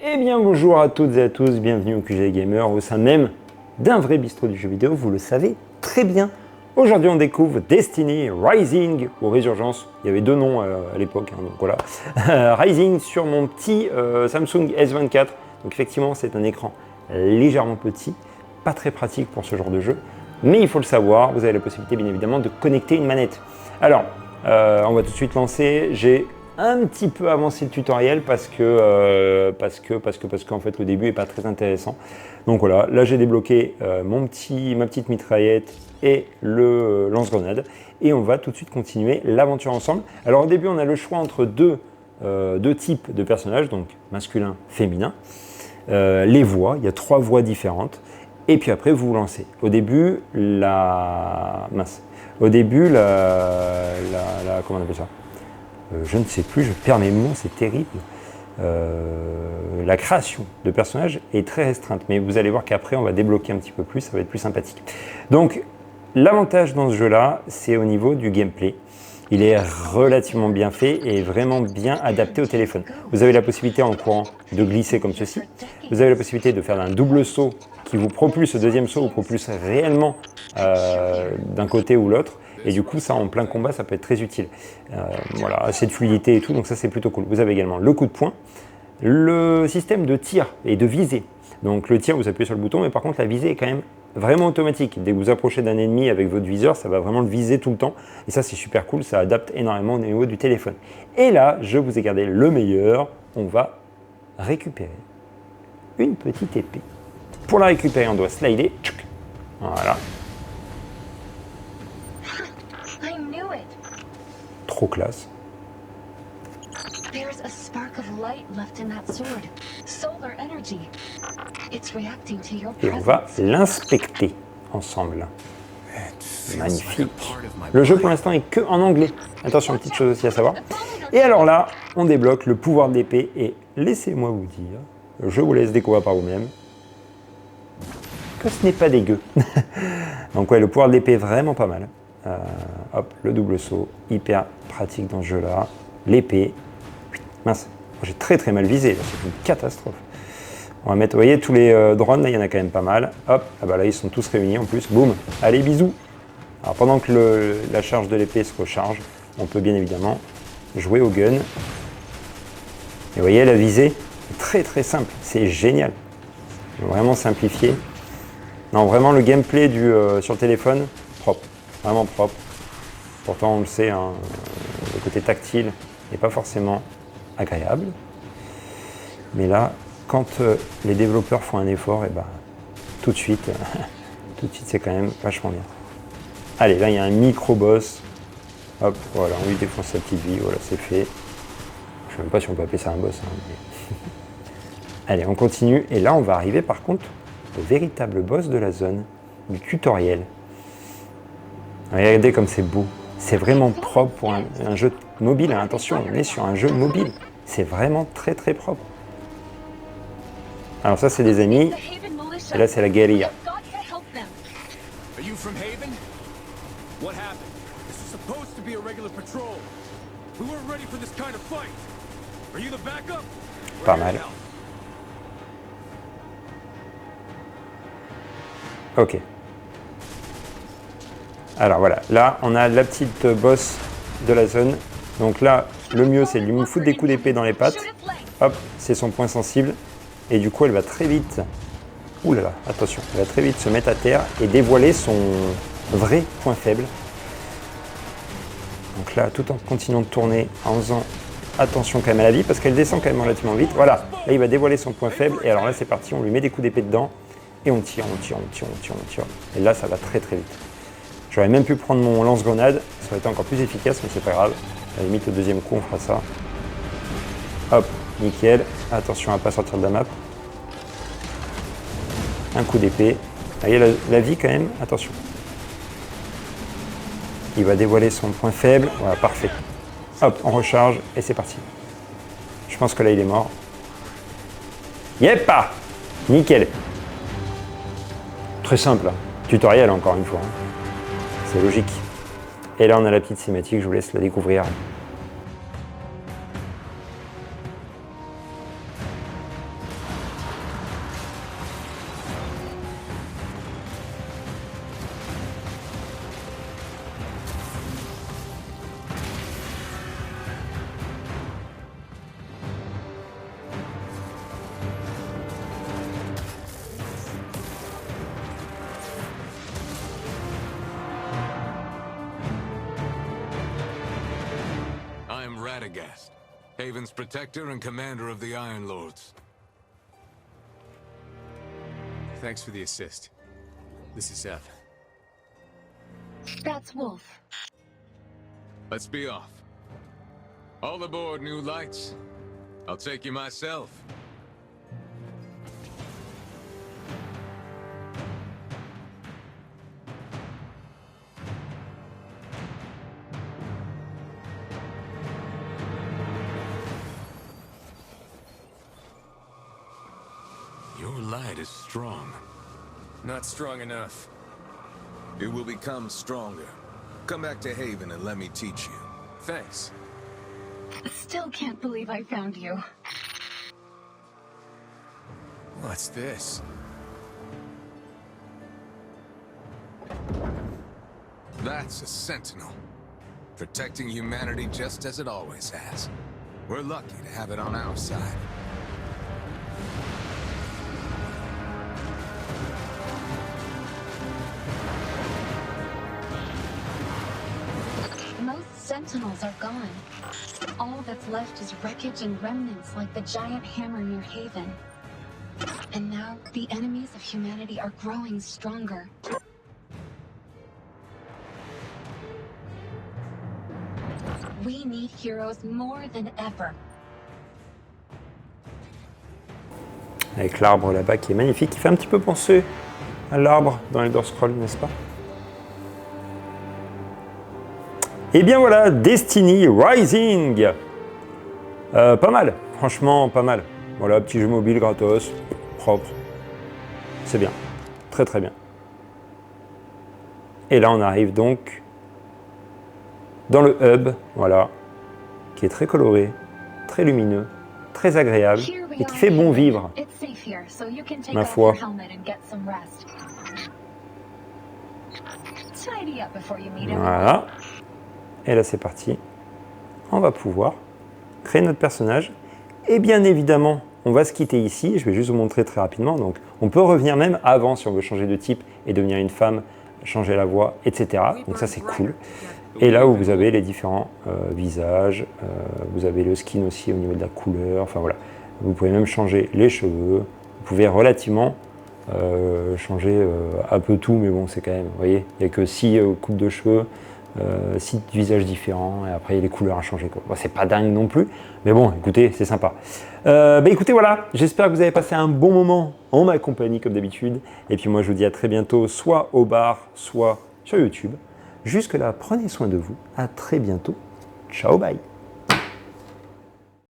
Eh bien bonjour à toutes et à tous, bienvenue au QG Gamer au sein même d'un vrai bistrot du jeu vidéo, vous le savez très bien. Aujourd'hui on découvre Destiny Rising ou Résurgence, il y avait deux noms à l'époque, hein, donc voilà. Rising sur mon petit Samsung S24, donc effectivement c'est un écran légèrement petit, pas très pratique pour ce genre de jeu, mais il faut le savoir, vous avez la possibilité bien évidemment de connecter une manette. Alors, on va tout de suite lancer, j'ai un petit peu avancé le tutoriel parce qu'en fait le début est pas très intéressant. Donc voilà, là j'ai débloqué ma petite mitraillette et le lance-grenade et on va tout de suite continuer l'aventure ensemble. Alors au début on a le choix entre deux types de personnages, donc masculin, féminin. Les voix, il y a 3 voix différentes et puis après vous vous lancez. Au début comment on appelle ça, je ne sais plus, je perds mes mots, c'est terrible. La création de personnages est très restreinte, mais vous allez voir qu'après on va débloquer un petit peu plus, ça va être plus sympathique. Donc l'avantage dans ce jeu-là, c'est au niveau du gameplay. Il est relativement bien fait et vraiment bien adapté au téléphone. Vous avez la possibilité en courant de glisser comme ceci. Vous avez la possibilité de faire un double saut qui vous propulse, le deuxième saut vous propulse réellement d'un côté ou l'autre. Et du coup, ça en plein combat, ça peut être très utile. Voilà, assez de fluidité et tout, donc ça c'est plutôt cool. Vous avez également le coup de poing, le système de tir et de visée. Donc le tir, vous appuyez sur le bouton, mais par contre la visée est quand même vraiment automatique. Dès que vous approchez d'un ennemi avec votre viseur, ça va vraiment le viser tout le temps. Et ça c'est super cool, ça adapte énormément au niveau du téléphone. Et là, je vous ai gardé le meilleur, on va récupérer une petite épée. Pour la récupérer, on doit slider. Voilà. Trop classe. There's a spark of light left in that sword. Solar energy. It's reacting to your Et on va l'inspecter ensemble. Magnifique. Le jeu pour l'instant est que en anglais. Attention, petite chose aussi à savoir. Et alors là, on débloque le pouvoir d'épée et laissez-moi vous dire, je vous laisse découvrir par vous-même, que ce n'est pas dégueu. Donc ouais, le pouvoir d'épée est vraiment pas mal. Hop, le double saut, hyper pratique dans ce jeu-là. L'épée, mince, j'ai très très mal visé, c'est une catastrophe. On va mettre, vous voyez, tous les drones, là, il y en a quand même pas mal. Hop, ah bah là, ils sont tous réunis en plus, boum, allez, bisous. Alors pendant que la charge de l'épée se recharge, on peut bien évidemment jouer au gun. Et vous voyez, la visée est très très simple, c'est génial. Vraiment simplifié. Non, vraiment le gameplay sur le téléphone, propre. Vraiment propre. Pourtant, on le sait, hein, le côté tactile n'est pas forcément agréable. Mais là, quand les développeurs font un effort, et ben, tout de suite, c'est quand même vachement bien. Allez, là, il y a un micro-boss. Hop, voilà, on lui défonce sa petite vie, voilà, c'est fait. Je ne sais même pas si on peut appeler ça un boss. Hein, mais... Allez, on continue. Et là, on va arriver, par contre, au véritable boss de la zone, du tutoriel. Regardez comme c'est beau, c'est vraiment propre pour un jeu mobile. Attention, on est sur un jeu mobile, c'est vraiment très très propre. Alors ça c'est des amis, et là c'est la guérilla. Pas mal. Ok. Alors voilà, là on a la petite boss de la zone. Donc là, le mieux c'est de lui foutre des coups d'épée dans les pattes. Hop, c'est son point sensible. Et du coup elle va très vite, ouh là là, attention, elle va très vite se mettre à terre et dévoiler son vrai point faible. Donc là, tout en continuant de tourner, en faisant attention quand même à la vie, parce qu'elle descend quand même relativement vite. Voilà, là il va dévoiler son point faible. Et alors là c'est parti, on lui met des coups d'épée dedans. Et on tire. Et là ça va très très vite. J'aurais même pu prendre mon lance-grenade, ça aurait été encore plus efficace, mais c'est pas grave. À la limite, au deuxième coup, on fera ça. Hop, nickel. Attention à ne pas sortir de la map. Un coup d'épée. Vous voyez la vie quand même, attention. Il va dévoiler son point faible. Voilà, parfait. Hop, on recharge et c'est parti. Je pense que là, il est mort. Yep, nickel. Très simple, hein. Tutoriel encore une fois. Hein. C'est logique. Et là, on a la petite cinématique, je vous laisse la découvrir. Radagast, Haven's protector and commander of the Iron Lords. Thanks for the assist. This is Ev. That's Wolf. Let's be off. All aboard, New Lights. I'll take you myself. Your light is strong. Not strong enough. It will become stronger. Come back to Haven and let me teach you. Thanks. Still can't believe I found you. What's this? That's a Sentinel. Protecting humanity just as it always has. We're lucky to have it on our side. Most Sentinels are gone. All that's left is wreckage and remnants like the giant hammer near Haven. And now, the enemies of humanity are growing stronger. We need heroes more than ever. Avec l'arbre là-bas qui est magnifique, qui fait un petit peu penser à l'arbre dans Elder Scrolls, n'est-ce pas? Et bien voilà, Destiny Rising. Pas mal, franchement pas mal. Voilà, petit jeu mobile gratos, propre. C'est bien, très très bien. Et là on arrive donc dans le hub, voilà, qui est très coloré, très lumineux, très agréable et qui fait bon vivre. Ma foi. Voilà. Et là c'est parti. On va pouvoir créer notre personnage. Et bien évidemment, on va se quitter ici. Je vais juste vous montrer très rapidement. Donc, on peut revenir même avant si on veut changer de type et devenir une femme, changer la voix, etc. Donc ça c'est cool. Et là où vous avez les différents visages, vous avez le skin aussi au niveau de la couleur. Enfin voilà, vous pouvez même changer les cheveux. Vous pouvez relativement changer un peu tout, mais bon c'est quand même, vous voyez, il n'y a que 6 coupes de cheveux. 6 visages différents et après il y a les couleurs à changer. Bon, c'est pas dingue non plus, mais bon, écoutez, c'est sympa. Écoutez, voilà, j'espère que vous avez passé un bon moment en ma compagnie comme d'habitude. Et puis moi, je vous dis à très bientôt, soit au bar, soit sur YouTube. Jusque là, prenez soin de vous. À très bientôt. Ciao, bye.